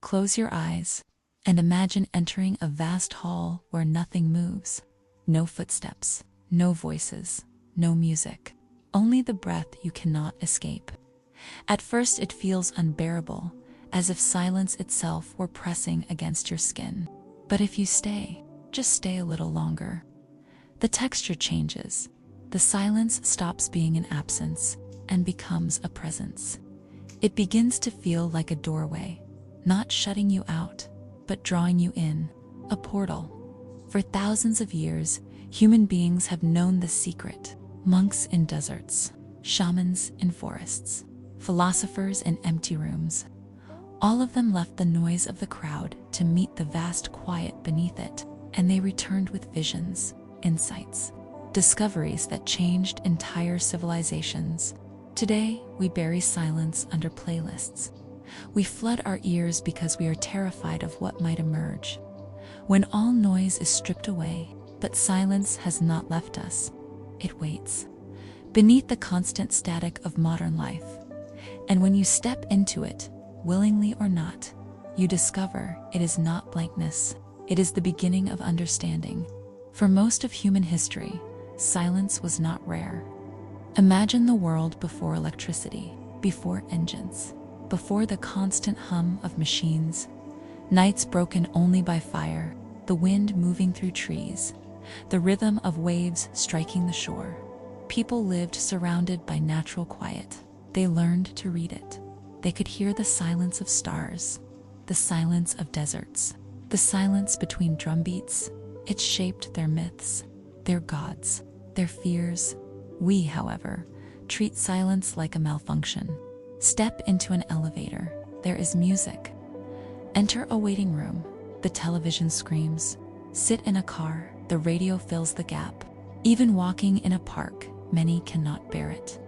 Close your eyes and imagine entering a vast hall where nothing moves. No footsteps, no voices, no music. Only the breath you cannot escape. At first it feels unbearable, as if silence itself were pressing against your skin. But if you stay, just stay a little longer, the texture changes. The silence stops being an absence and becomes a presence. It begins to feel like a doorway, not shutting you out, but drawing you in, a portal. For thousands of years, human beings have known the secret. Monks in deserts, shamans in forests, philosophers in empty rooms. All of them left the noise of the crowd to meet the vast quiet beneath it, and they returned with visions, insights, discoveries that changed entire civilizations. Today, we bury silence under playlists. We flood our ears because we are terrified of what might emerge. When all noise is stripped away, but silence has not left us, it waits beneath the constant static of modern life. And when you step into it, willingly or not, you discover it is not blankness. It is the beginning of understanding. For most of human history, silence was not rare. Imagine the world before electricity, before engines, before the constant hum of machines, nights broken only by fire, the wind moving through trees, the rhythm of waves striking the shore. People lived surrounded by natural quiet. They learned to read it. They could hear the silence of stars, the silence of deserts, the silence between drumbeats. It shaped their myths, their gods, their fears. We, however, treat silence like a malfunction. Step into an elevator, there is music. Enter a waiting room, the television screams. Sit in a car, the radio fills the gap. Even walking in a park, many cannot bear it.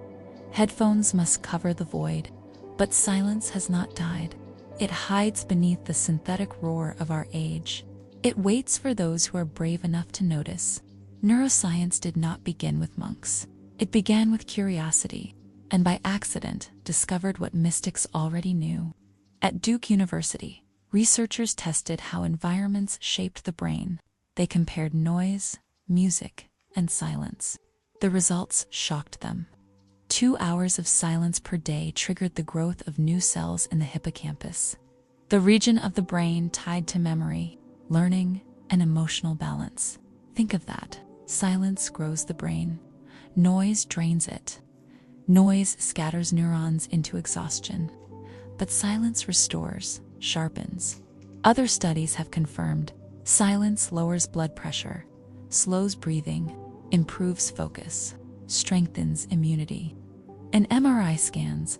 Headphones must cover the void, but silence has not died. It hides beneath the synthetic roar of our age. It waits for those who are brave enough to notice. Neuroscience did not begin with monks. It began with curiosity, and by accident discovered what mystics already knew. At Duke University, researchers tested how environments shaped the brain. They compared noise, music, and silence. The results shocked them. 2 hours of silence per day triggered the growth of new cells in the hippocampus, the region of the brain tied to memory, learning, and emotional balance. Think of that. Silence grows the brain. Noise drains it. Noise scatters neurons into exhaustion. But silence restores, sharpens. Other studies have confirmed silence lowers blood pressure, slows breathing, improves focus, strengthens immunity. In MRI scans,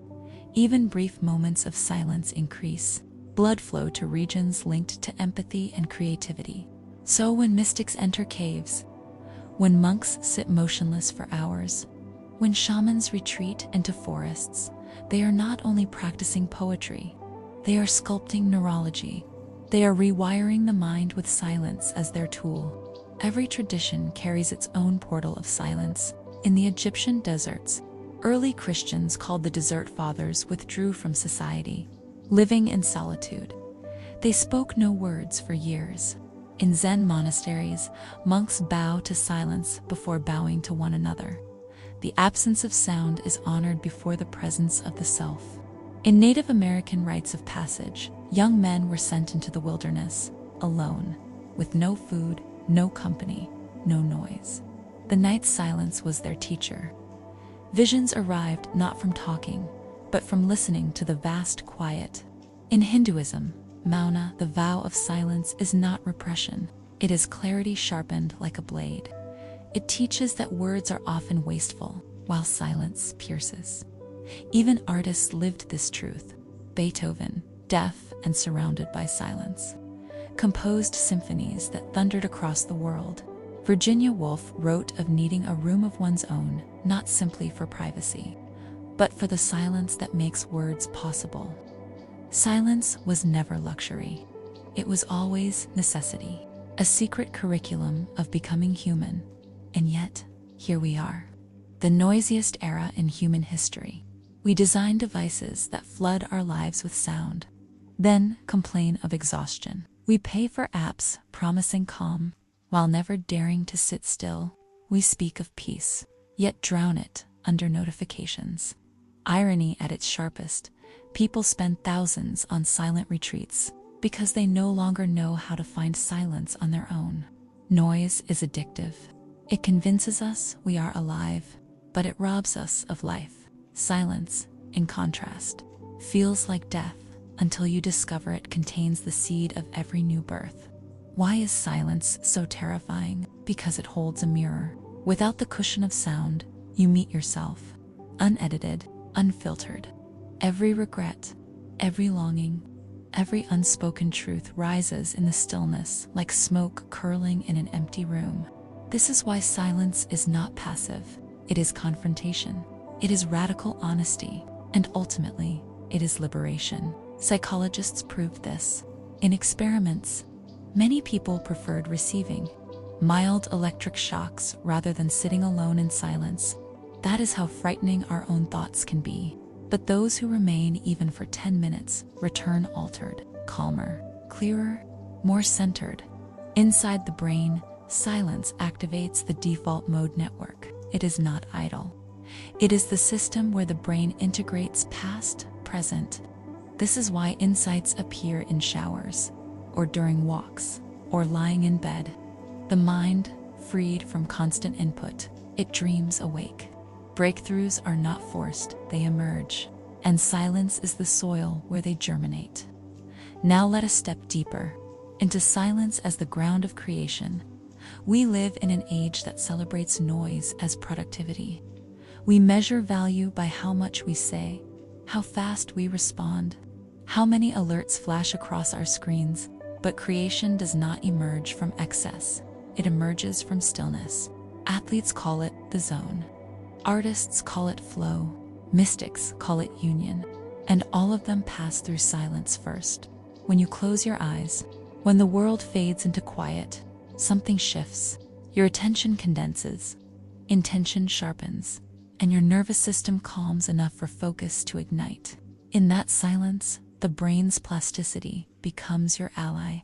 even brief moments of silence increase blood flow to regions linked to empathy and creativity. So when mystics enter caves, when monks sit motionless for hours, when shamans retreat into forests, they are not only practicing poetry, they are sculpting neurology. They are rewiring the mind with silence as their tool. Every tradition carries its own portal of silence. In the Egyptian deserts, early Christians called the Desert Fathers withdrew from society, living in solitude. They spoke no words for years. In Zen monasteries, monks bow to silence before bowing to one another. The absence of sound is honored before the presence of the self. In Native American rites of passage, young men were sent into the wilderness, alone, with no food, no company, no noise. The night's silence was their teacher. Visions arrived not from talking, but from listening to the vast quiet. In Hinduism, Mauna, the vow of silence, is not repression. It is clarity sharpened like a blade. It teaches that words are often wasteful, while silence pierces. Even artists lived this truth. Beethoven, deaf and surrounded by silence, composed symphonies that thundered across the world. Virginia Woolf wrote of needing a room of one's own, not simply for privacy, but for the silence that makes words possible. Silence was never luxury. It was always necessity, a secret curriculum of becoming human. And yet, here we are, the noisiest era in human history. We design devices that flood our lives with sound. then complain of exhaustion. We pay for apps promising calm, while never daring to sit still. We speak of peace, yet drown it under notifications. Irony at its sharpest, people spend thousands on silent retreats because they no longer know how to find silence on their own. Noise is addictive. It convinces us we are alive, but it robs us of life. Silence, in contrast, feels like death until you discover it contains the seed of every new birth. Why is silence so terrifying? Because it holds a mirror. Without the cushion of sound, you meet yourself, unedited, unfiltered. Every regret, every longing, every unspoken truth rises in the stillness like smoke curling in an empty room. This is why silence is not passive. It is confrontation. It is radical honesty. And ultimately, it is liberation. Psychologists proved this. In experiments, many people preferred receiving mild electric shocks rather than sitting alone in silence. That is how frightening our own thoughts can be. But those who remain even for 10 minutes return altered, calmer, clearer, more centered. Inside the brain, silence activates the default mode network. It is not idle. It is the system where the brain integrates past, present. This is why insights appear in showers, or during walks, or lying in bed. The mind, freed from constant input, it dreams awake. Breakthroughs are not forced, they emerge, and silence is the soil where they germinate. Now let us step deeper, into silence as the ground of creation. We live in an age that celebrates noise as productivity. We measure value by how much we say, how fast we respond, how many alerts flash across our screens, but creation does not emerge from excess. It emerges from stillness. Athletes call it the zone. Artists call it flow. Mystics call it union. And all of them pass through silence first. When you close your eyes, when the world fades into quiet, something shifts. Your attention condenses, intention sharpens, and your nervous system calms enough for focus to ignite. In that silence, the brain's plasticity becomes your ally.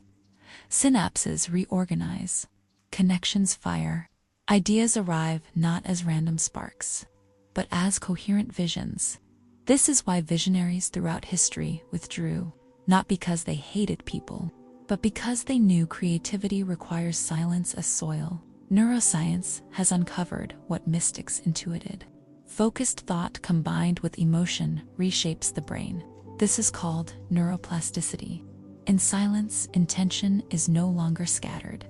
Synapses reorganize, connections fire, ideas arrive not as random sparks, but as coherent visions. This is why visionaries throughout history withdrew, not because they hated people, but because they knew creativity requires silence as soil. Neuroscience has uncovered what mystics intuited. Focused thought combined with emotion reshapes the brain. This is called neuroplasticity. In silence, intention is no longer scattered.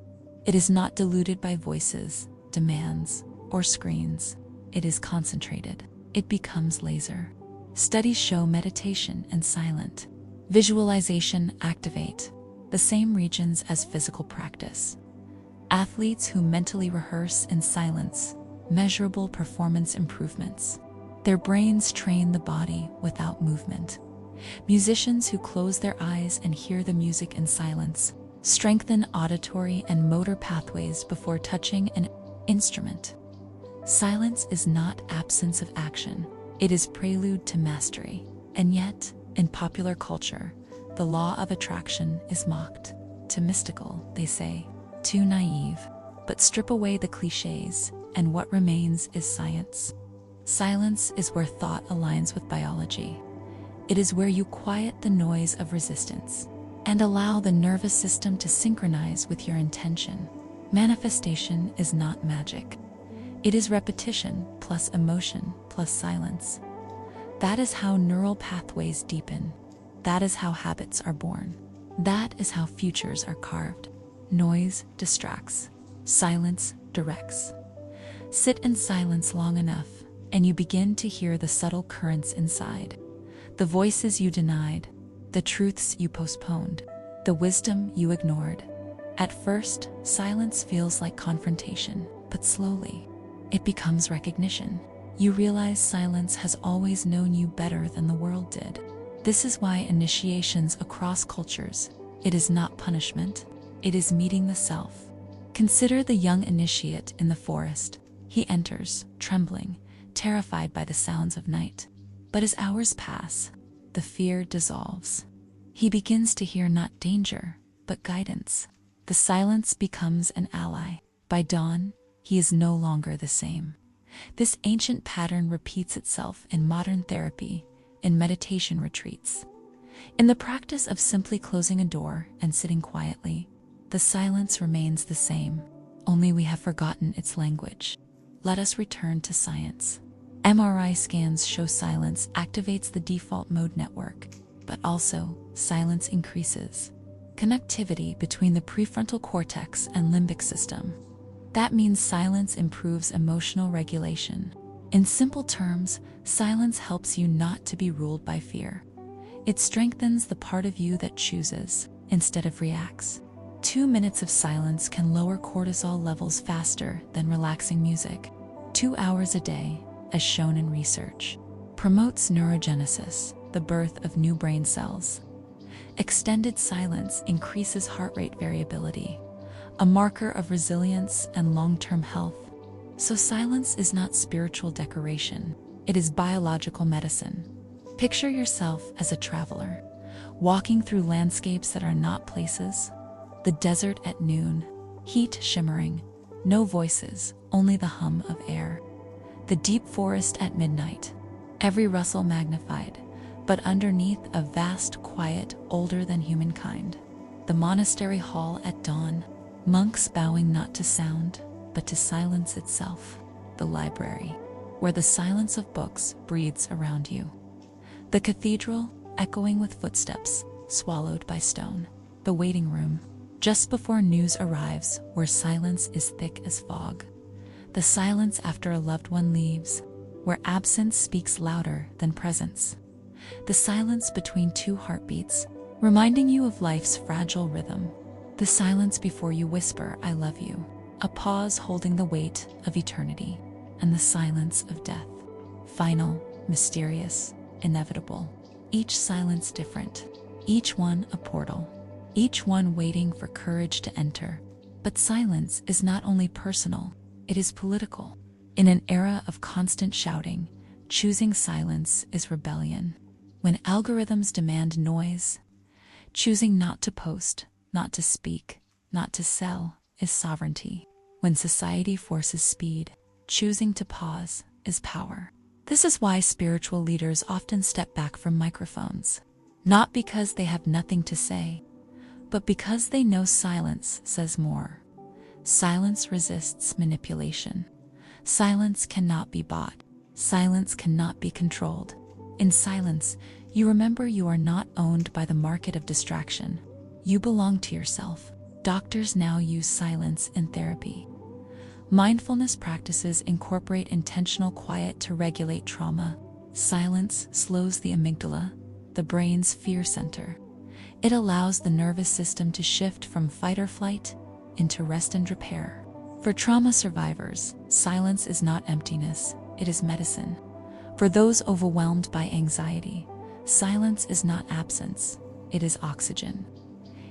It is not diluted by voices, demands, or screens. It is concentrated. It becomes laser. Studies show meditation and silent visualization activate the same regions as physical practice. Athletes who mentally rehearse in silence, measurable performance improvements. Their brains train the body without movement. Musicians who close their eyes and hear the music in silence strengthen auditory and motor pathways before touching an instrument. Silence is not absence of action. It is prelude to mastery. And yet, in popular culture, the law of attraction is mocked. Too mystical, they say, too naive. But strip away the cliches, and what remains is science. Silence is where thought aligns with biology. It is where you quiet the noise of resistance and allow the nervous system to synchronize with your intention. Manifestation is not magic. It is repetition plus emotion plus silence. That is how neural pathways deepen. That is how habits are born. That is how futures are carved. Noise distracts. Silence directs. Sit in silence long enough, and you begin to hear the subtle currents inside. The voices you denied, the truths you postponed, the wisdom you ignored. At first, silence feels like confrontation, but slowly, it becomes recognition. You realize silence has always known you better than the world did. This is why initiations across cultures, it is not punishment, it is meeting the self. Consider the young initiate in the forest. He enters, trembling, terrified by the sounds of night. But as hours pass, the fear dissolves. He begins to hear not danger, but guidance. The silence becomes an ally. By dawn, he is no longer the same. This ancient pattern repeats itself in modern therapy, in meditation retreats. In the practice of simply closing a door and sitting quietly, the silence remains the same, only we have forgotten its language. Let us return to science. MRI scans show silence activates the default mode network, but also silence increases connectivity between the prefrontal cortex and limbic system. That means silence improves emotional regulation. In simple terms, silence helps you not to be ruled by fear. It strengthens the part of you that chooses instead of reacts. 2 minutes of silence can lower cortisol levels faster than relaxing music. 2 hours a day, as shown in research, promotes neurogenesis, the birth of new brain cells. Extended silence increases heart rate variability, a marker of resilience and long-term health. So silence is not spiritual decoration, it is biological medicine. Picture yourself as a traveler, walking through landscapes that are not places. The desert at noon, heat shimmering, no voices, only the hum of air. The deep forest at midnight, every rustle magnified, but underneath a vast quiet older than humankind. The monastery hall at dawn, monks bowing not to sound, but to silence itself. The library, where the silence of books breathes around you. The cathedral, echoing with footsteps, swallowed by stone. The waiting room, just before news arrives, where silence is thick as fog. The silence after a loved one leaves, where absence speaks louder than presence. The silence between two heartbeats, reminding you of life's fragile rhythm. The silence before you whisper, "I love you," a pause holding the weight of eternity. And the silence of death, final, mysterious, inevitable. Each silence different, each one a portal, each one waiting for courage to enter. But silence is not only personal, it is political. In an era of constant shouting, choosing silence is rebellion. When algorithms demand noise, choosing not to post, not to speak, not to sell is sovereignty. When society forces speed, choosing to pause is power. This is why spiritual leaders often step back from microphones, not because they have nothing to say, but because they know silence says more. Silence resists manipulation. Silence cannot be bought. Silence cannot be controlled. In silence, you remember you are not owned by the market of distraction. You belong to yourself. Doctors now use silence in therapy. Mindfulness practices incorporate intentional quiet to regulate trauma. Silence slows the amygdala, the brain's fear center. It allows the nervous system to shift from fight or flight into rest and repair. For trauma survivors, silence is not emptiness, it is medicine. For those overwhelmed by anxiety, silence is not absence, it is oxygen.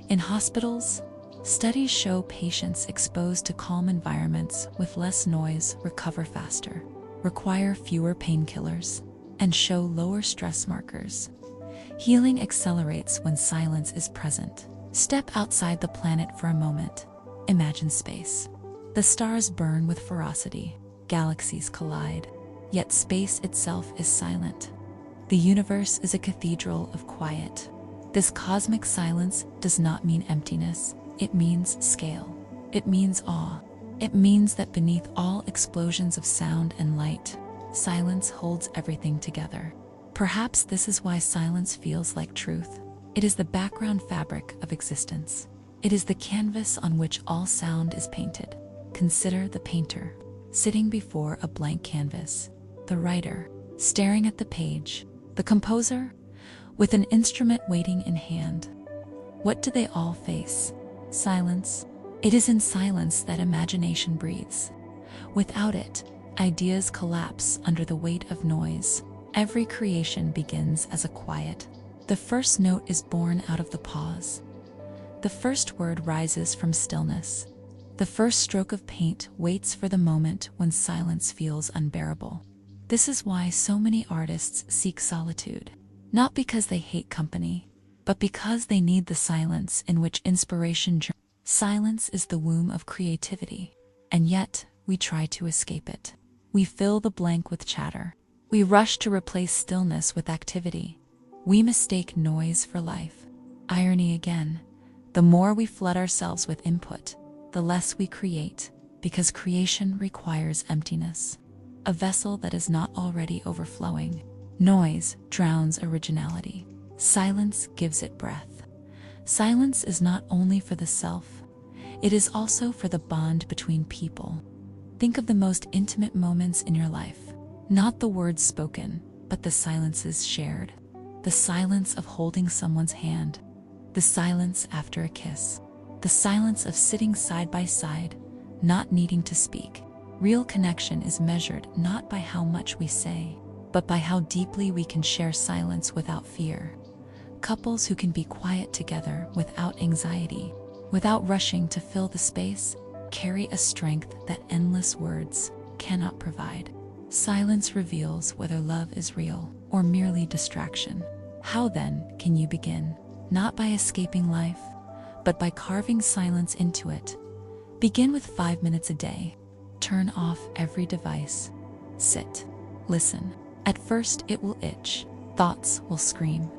In hospitals, studies show patients exposed to calm environments with less noise recover faster, require fewer painkillers, and show lower stress markers. Healing accelerates when silence is present. Step outside the planet for a moment. Imagine space. The stars burn with ferocity, galaxies collide, yet space itself is silent. The universe is a cathedral of quiet. This cosmic silence does not mean emptiness. It means scale. It means awe. It means that beneath all explosions of sound and light, silence holds everything together. Perhaps this is why silence feels like truth. It is the background fabric of existence. It is the canvas on which all sound is painted. Consider the painter, sitting before a blank canvas. The writer, staring at the page. The composer, with an instrument waiting in hand. What do they all face? Silence. It is in silence that imagination breathes. Without it, ideas collapse under the weight of noise. Every creation begins as a quiet. The first note is born out of the pause. The first word rises from stillness. The first stroke of paint waits for the moment when silence feels unbearable. This is why so many artists seek solitude. Not because they hate company, but because they need the silence in which inspiration journeys. Silence is the womb of creativity, and yet we try to escape it. We fill the blank with chatter. We rush to replace stillness with activity. We mistake noise for life. Irony again. The more we flood ourselves with input, the less we create, because creation requires emptiness. A vessel that is not already overflowing. Noise drowns originality. Silence gives it breath. Silence is not only for the self, it is also for the bond between people. Think of the most intimate moments in your life. Not the words spoken, but the silences shared. The silence of holding someone's hand. The silence after a kiss. The silence of sitting side by side, not needing to speak. Real connection is measured not by how much we say, but by how deeply we can share silence without fear. Couples who can be quiet together without anxiety, without rushing to fill the space, carry a strength that endless words cannot provide. Silence reveals whether love is real or merely distraction. How then can you begin? Not by escaping life, but by carving silence into it. Begin with 5 minutes a day. Turn off every device. Sit. Listen. At first it will itch. Thoughts will scream.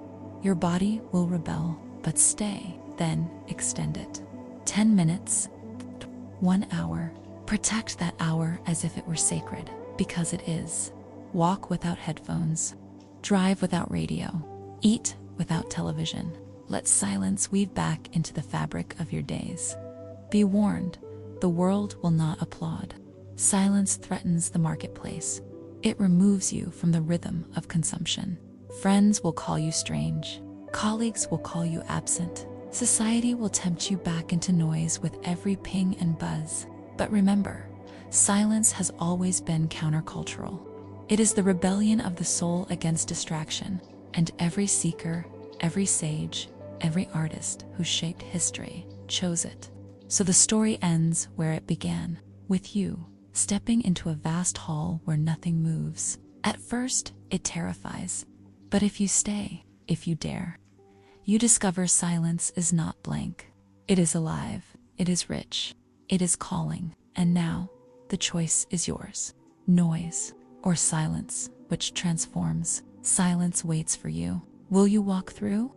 Your body will rebel, but stay, then extend it. 10 minutes, 1 hour. Protect that hour as if it were sacred, because it is. Walk without headphones. Drive without radio. Eat without television. Let silence weave back into the fabric of your days. Be warned, the world will not applaud. Silence threatens the marketplace. It removes you from the rhythm of consumption. Friends will call you strange. Colleagues will call you absent. Society will tempt you back into noise with every ping and buzz. But remember, silence has always been countercultural. It is the rebellion of the soul against distraction, and every seeker, every sage, every artist who shaped history chose it. So the story ends where it began, with you, stepping into a vast hall where nothing moves. At first, it terrifies. But if you stay, if you dare, you discover silence is not blank. It is alive, it is rich, it is calling, and now, the choice is yours. Noise or silence, which transforms. Silence waits for you. Will you walk through?